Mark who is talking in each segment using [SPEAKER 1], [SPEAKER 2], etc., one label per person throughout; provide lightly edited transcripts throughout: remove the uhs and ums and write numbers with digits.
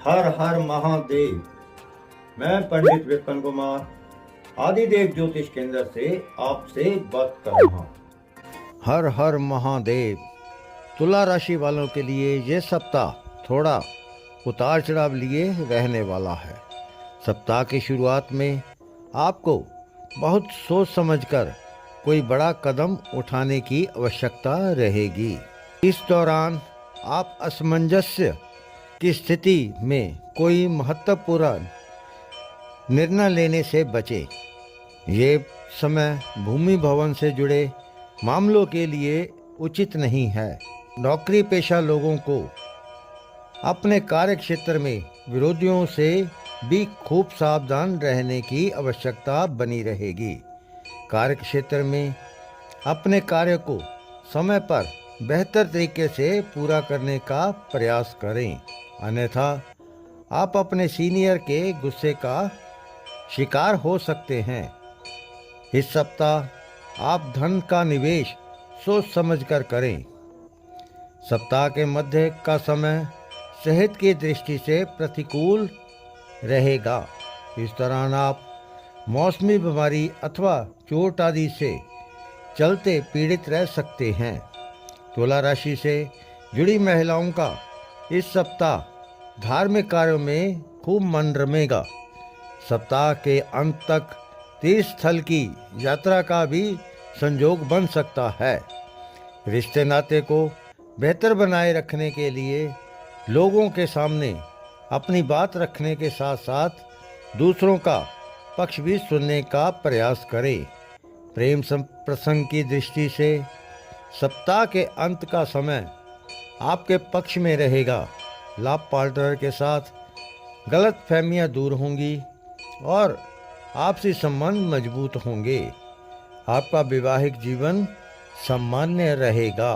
[SPEAKER 1] हर हर महादेव। मैं पंडित विपिन कुमार आदिदेव ज्योतिष केंद्र से आपसे बात कर रहा हूँ। हर हर महादेव। तुला राशि वालों के लिए ये सप्ताह थोड़ा उतार चढ़ाव लिए रहने वाला है। सप्ताह की शुरुआत में आपको बहुत सोच समझकर कोई बड़ा कदम उठाने की आवश्यकता रहेगी। इस दौरान आप असमंजस्य की स्थिति में कोई महत्वपूर्ण निर्णय लेने से बचें। ये समय भूमि भवन से जुड़े मामलों के लिए उचित नहीं है। नौकरी पेशा लोगों को अपने कार्य क्षेत्र में विरोधियों से भी खूब सावधान रहने की आवश्यकता बनी रहेगी। कार्य क्षेत्र में अपने कार्य को समय पर बेहतर तरीके से पूरा करने का प्रयास करें, अन्यथा आप अपने सीनियर के गुस्से का शिकार हो सकते हैं। इस सप्ताह आप धन का निवेश सोच समझकर करें। सप्ताह के मध्य का समय सेहत की दृष्टि से प्रतिकूल रहेगा। इस दौरान आप मौसमी बीमारी अथवा चोट आदि से चलते पीड़ित रह सकते हैं। तुला राशि से जुड़ी महिलाओं का इस सप्ताह धार्मिक कार्यों में खूब मन रमेगा। सप्ताह के अंत तक तीर्थ स्थल की यात्रा का भी संयोग बन सकता है। रिश्ते नाते को बेहतर बनाए रखने के लिए लोगों के सामने अपनी बात रखने के साथ साथ दूसरों का पक्ष भी सुनने का प्रयास करें। प्रेम प्रसंग की दृष्टि से सप्ताह के अंत का समय आपके पक्ष में रहेगा। लाभ पार्टनर के साथ गलत फहमियाँ दूर होंगी और आपसी संबंध मजबूत होंगे। आपका वैवाहिक जीवन सामान्य रहेगा।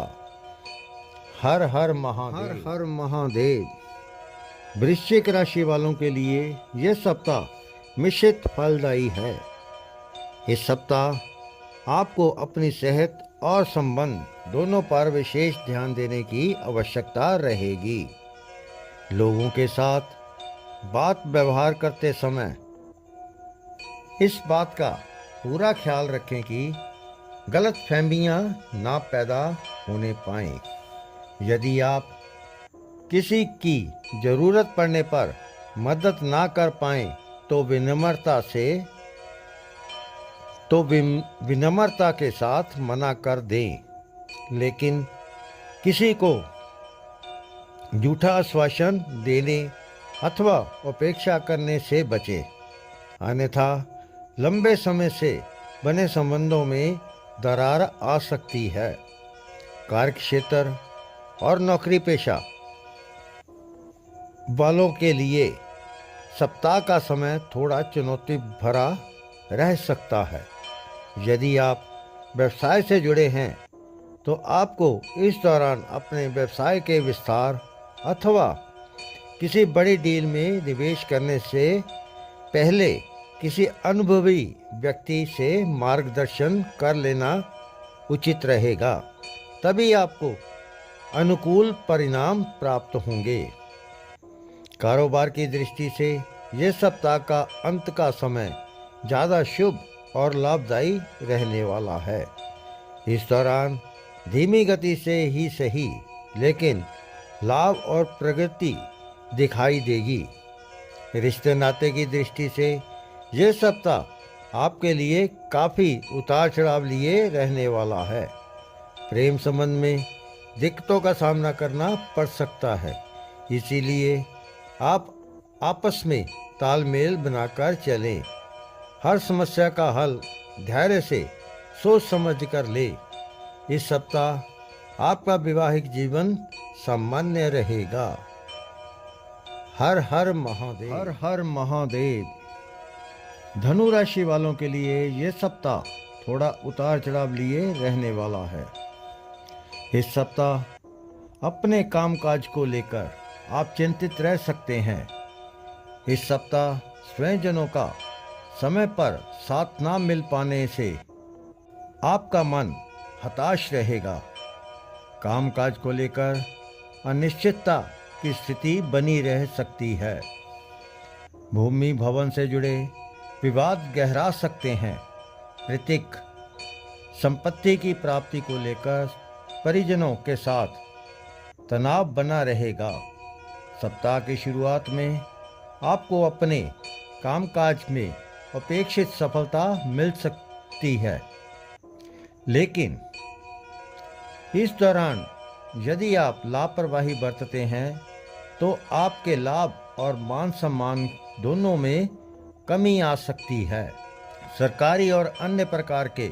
[SPEAKER 1] हर हर महादेव। हर हर महादेव। वृश्चिक राशि वालों के लिए यह सप्ताह मिश्रित फलदायी है। इस सप्ताह आपको अपनी सेहत और संबंध दोनों पर विशेष ध्यान देने की आवश्यकता रहेगी। लोगों के साथ बात व्यवहार करते समय इस बात का पूरा ख्याल रखें कि गलत फहमियाँ ना पैदा होने पाएं। यदि आप किसी की ज़रूरत पड़ने पर मदद ना कर पाएं तो विनम्रता के साथ मना कर दें, लेकिन किसी को झूठा आश्वासन देने अथवा उपेक्षा करने से बचें, अन्यथा लंबे समय से बने संबंधों में दरार आ सकती है। कार्य क्षेत्र और नौकरी पेशा वालों के लिए सप्ताह का समय थोड़ा चुनौती भरा रह सकता है। यदि आप व्यवसाय से जुड़े हैं तो आपको इस दौरान अपने व्यवसाय के विस्तार अथवा किसी बड़ी डील में निवेश करने से पहले किसी अनुभवी व्यक्ति से मार्गदर्शन कर लेना उचित रहेगा, तभी आपको अनुकूल परिणाम प्राप्त होंगे। कारोबार की दृष्टि से यह सप्ताह का अंत का समय ज़्यादा शुभ और लाभदायी रहने वाला है। इस दौरान धीमी गति से ही सही, लेकिन लाभ और प्रगति दिखाई देगी। रिश्ते नाते की दृष्टि से यह सप्ताह आपके लिए काफ़ी उतार चढ़ाव लिए रहने वाला है। प्रेम संबंध में दिक्कतों का सामना करना पड़ सकता है, इसीलिए आप आपस में तालमेल बनाकर चलें। हर समस्या का हल धैर्य से सोच समझ कर ले। इस सप्ताह आपका वैवाहिक जीवन सामान्य रहेगा। हर हर महादेव। हर हर महादेव। धनु राशि वालों के लिए यह सप्ताह थोड़ा उतार चढ़ाव लिए रहने वाला है। इस सप्ताह अपने कामकाज को लेकर आप चिंतित रह सकते हैं। इस सप्ताह स्वयंजनों का समय पर साथ ना मिल पाने से आपका मन हताश रहेगा। कामकाज को लेकर अनिश्चितता की स्थिति बनी रह सकती है। भूमि भवन से जुड़े विवाद गहरा सकते हैं। ऋतिक संपत्ति की प्राप्ति को लेकर परिजनों के साथ तनाव बना रहेगा। सप्ताह की शुरुआत में आपको अपने कामकाज में अपेक्षित सफलता मिल सकती है, लेकिन इस दौरान यदि आप लापरवाही बरतते हैं तो आपके लाभ और मान सम्मान दोनों में कमी आ सकती है। सरकारी और अन्य प्रकार के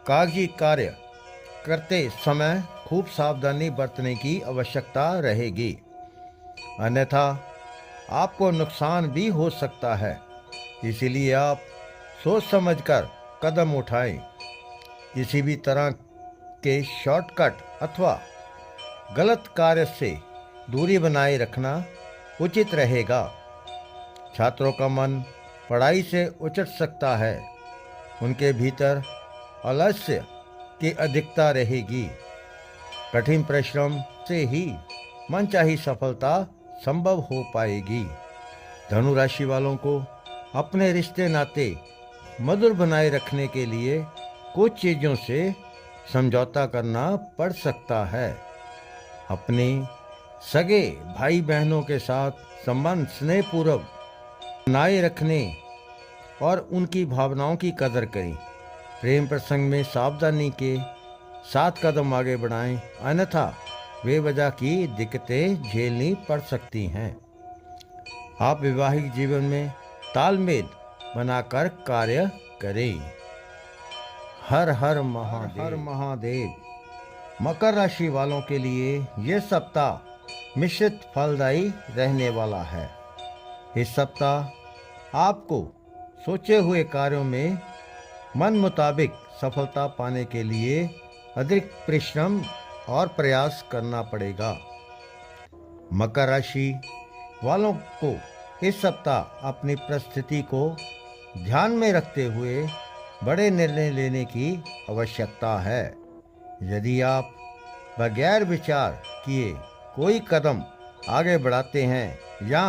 [SPEAKER 1] कागजी कार्य करते समय खूब सावधानी बरतने की आवश्यकता रहेगी, अन्यथा आपको नुकसान भी हो सकता है। इसीलिए आप सोच समझकर कदम उठाएं। किसी भी तरह के शॉर्टकट अथवा गलत कार्य से दूरी बनाए रखना उचित रहेगा। छात्रों का मन पढ़ाई से उचट सकता है। उनके भीतर आलस्य की अधिकता रहेगी। कठिन परिश्रम से ही मनचाही सफलता संभव हो पाएगी। धनु राशि वालों को अपने रिश्ते नाते मधुर बनाए रखने के लिए कुछ चीज़ों से समझौता करना पड़ सकता है। अपने सगे भाई बहनों के साथ संबंध स्नेहपूर्वक बनाए रखने और उनकी भावनाओं की कदर करें। प्रेम प्रसंग में सावधानी के सात कदम आगे बढ़ाएं, अन्यथा बेवजह की दिक्कतें झेलनी पड़ सकती हैं। आप वैवाहिक जीवन में तालमेल बनाकर कार्य करें। हर हर महादेव। हर महादेव। मकर राशि वालों के लिए यह सप्ताह मिश्रित फलदायी रहने वाला है। इस सप्ताह आपको सोचे हुए कार्यों में मन मुताबिक सफलता पाने के लिए अधिक परिश्रम और प्रयास करना पड़ेगा। मकर राशि वालों को इस सप्ताह अपनी परिस्थिति को ध्यान में रखते हुए बड़े निर्णय लेने की आवश्यकता है। यदि आप बगैर विचार किए कोई कदम आगे बढ़ाते हैं या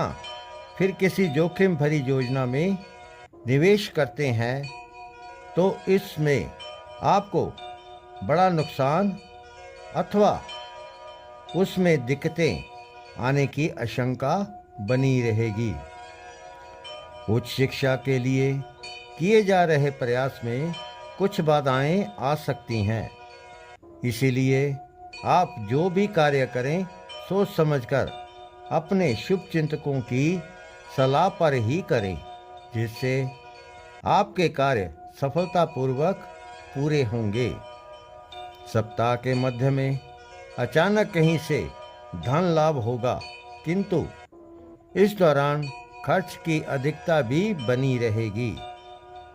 [SPEAKER 1] फिर किसी जोखिम भरी योजना में निवेश करते हैं तो इसमें आपको बड़ा नुकसान अथवा उसमें दिक्कतें आने की आशंका बनी रहेगी। उच्च शिक्षा के लिए किए जा रहे प्रयास में कुछ बाधाएं आ सकती हैं। इसीलिए आप जो भी कार्य करें सोच समझकर अपने शुभ चिंतकों की सलाह पर ही करें, जिससे आपके कार्य सफलतापूर्वक पूरे होंगे। सप्ताह के मध्य में अचानक कहीं से धन लाभ होगा, किंतु इस दौरान खर्च की अधिकता भी बनी रहेगी।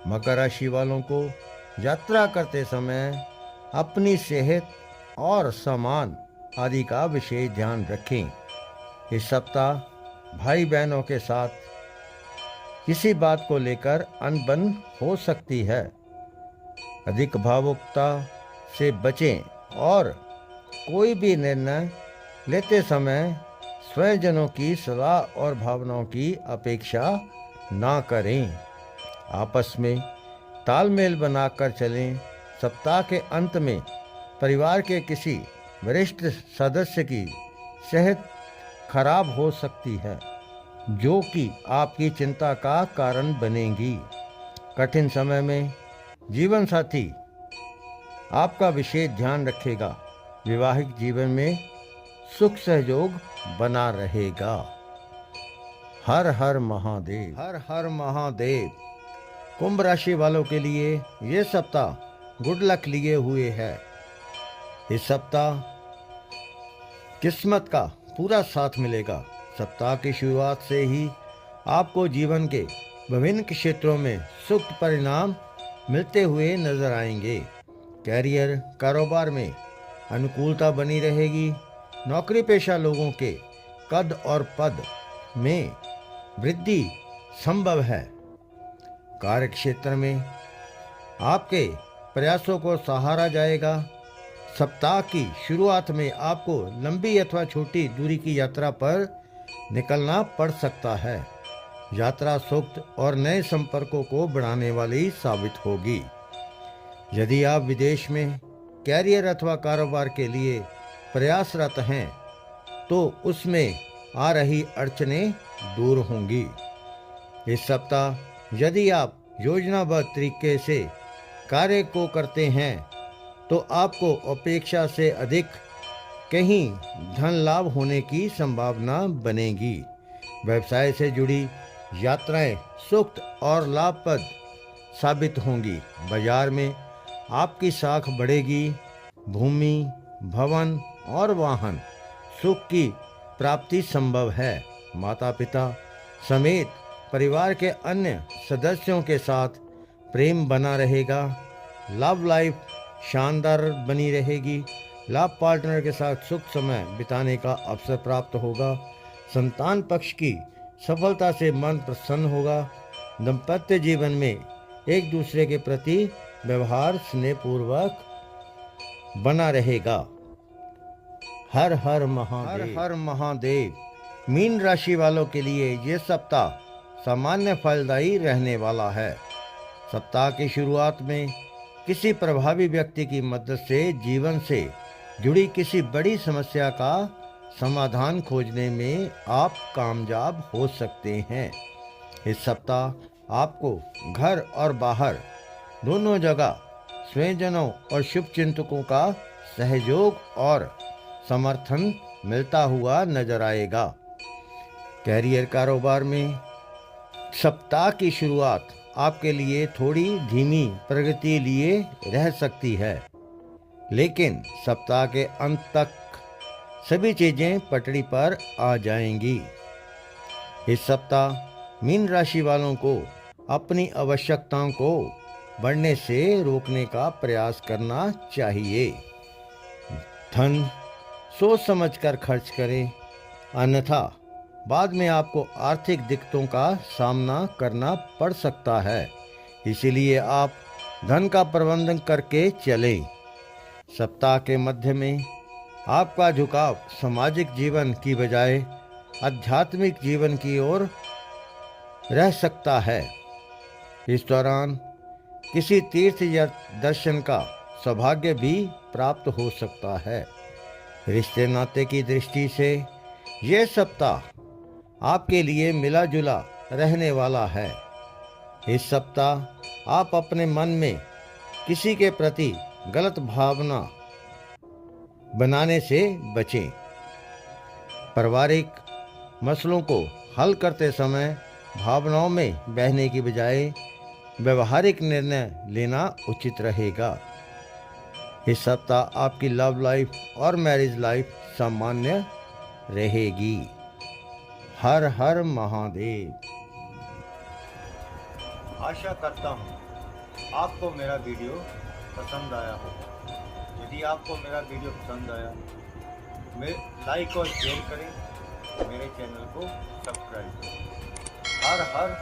[SPEAKER 1] मकर राशि वालों को यात्रा करते समय अपनी सेहत और सामान आदि का विशेष ध्यान रखें। इस सप्ताह भाई बहनों के साथ किसी बात को लेकर अनबन हो सकती है। अधिक भावुकता से बचें और कोई भी निर्णय लेते समय स्वजनों की सलाह और भावनाओं की अपेक्षा ना करें। आपस में तालमेल बनाकर चलें। सप्ताह के अंत में परिवार के किसी वरिष्ठ सदस्य की सेहत खराब हो सकती है, जो कि आपकी चिंता का कारण बनेगी। कठिन समय में जीवन साथी आपका विशेष ध्यान रखेगा। वैवाहिक जीवन में सुख सहयोग बना रहेगा। हर हर महादेव। हर हर महादेव। कुंभ राशि वालों के लिए ये सप्ताह गुड लक लिए हुए है। इस सप्ताह किस्मत का पूरा साथ मिलेगा। सप्ताह की शुरुआत से ही आपको जीवन के विभिन्न क्षेत्रों में सुख परिणाम मिलते हुए नजर आएंगे। कैरियर कारोबार में अनुकूलता बनी रहेगी। नौकरी पेशा लोगों के कद और पद में वृद्धि संभव है। कार्य क्षेत्र में आपके प्रयासों को सहारा जाएगा। सप्ताह की शुरुआत में आपको लंबी अथवा छोटी दूरी की यात्रा पर निकलना पड़ सकता है। यात्रा सुख और नए संपर्कों को बढ़ाने वाली साबित होगी। यदि आप विदेश में कैरियर अथवा कारोबार के लिए प्रयासरत हैं तो उसमें आ रही अड़चनें दूर होंगी। इस सप्ताह यदि आप योजनाबद्ध तरीके से कार्य को करते हैं तो आपको अपेक्षा से अधिक कहीं धन लाभ होने की संभावना बनेगी। व्यवसाय से जुड़ी यात्राएं सुख और लाभप्रद साबित होंगी। बाजार में आपकी साख बढ़ेगी। भूमि, भवन और वाहन सुख की प्राप्ति संभव है। माता पिता समेत परिवार के अन्य सदस्यों के साथ प्रेम बना रहेगा। लव लाइफ शानदार बनी रहेगी। लव पार्टनर के साथ सुख समय बिताने का अवसर प्राप्त होगा। संतान पक्ष की सफलता से मन प्रसन्न होगा। दाम्पत्य जीवन में एक दूसरे के प्रति व्यवहार स्नेहपूर्वक बना रहेगा। हर हर महादेव। हर हर महादेव। मीन राशि वालों के लिए ये सप्ताह सामान्य फलदायी रहने वाला है। सप्ताह की शुरुआत में किसी प्रभावी व्यक्ति की मदद से जीवन से जुड़ी किसी बड़ी समस्या का समाधान खोजने में आप कामयाब हो सकते हैं। इस सप्ताह आपको घर और बाहर दोनों जगह स्वजनों और शुभचिंतकों का सहयोग और समर्थन मिलता हुआ नजर आएगा। कैरियर कारोबार में सप्ताह की शुरुआत आपके लिए थोड़ी धीमी प्रगति लिए रह सकती है, लेकिन सप्ताह के अंत तक सभी चीजें पटरी पर आ जाएंगी। इस सप्ताह मीन राशि वालों को अपनी आवश्यकताओं को बढ़ने से रोकने का प्रयास करना चाहिए। धन सोच समझकर खर्च करें, अन्यथा बाद में आपको आर्थिक दिक्कतों का सामना करना पड़ सकता है। इसीलिए आप धन का प्रबंधन करके चलें। सप्ताह के मध्य में आपका झुकाव सामाजिक जीवन की बजाय आध्यात्मिक जीवन की ओर रह सकता है। इस दौरान किसी तीर्थ या दर्शन का सौभाग्य भी प्राप्त हो सकता है। रिश्ते नाते की दृष्टि से यह सप्ताह आपके लिए मिला जुला रहने वाला है। इस सप्ताह आप अपने मन में किसी के प्रति गलत भावना बनाने से बचें। पारिवारिक मसलों को हल करते समय भावनाओं में बहने की बजाय व्यवहारिक निर्णय लेना उचित रहेगा। इस सप्ताह आपकी लव लाइफ और मैरिज लाइफ सामान्य रहेगी। हर हर महादेव। आशा करता हूँ आपको मेरा वीडियो पसंद आया होगा। यदि आपको मेरा वीडियो पसंद आया लाइक और शेयर करें, मेरे चैनल को सब्सक्राइब करें। हर हर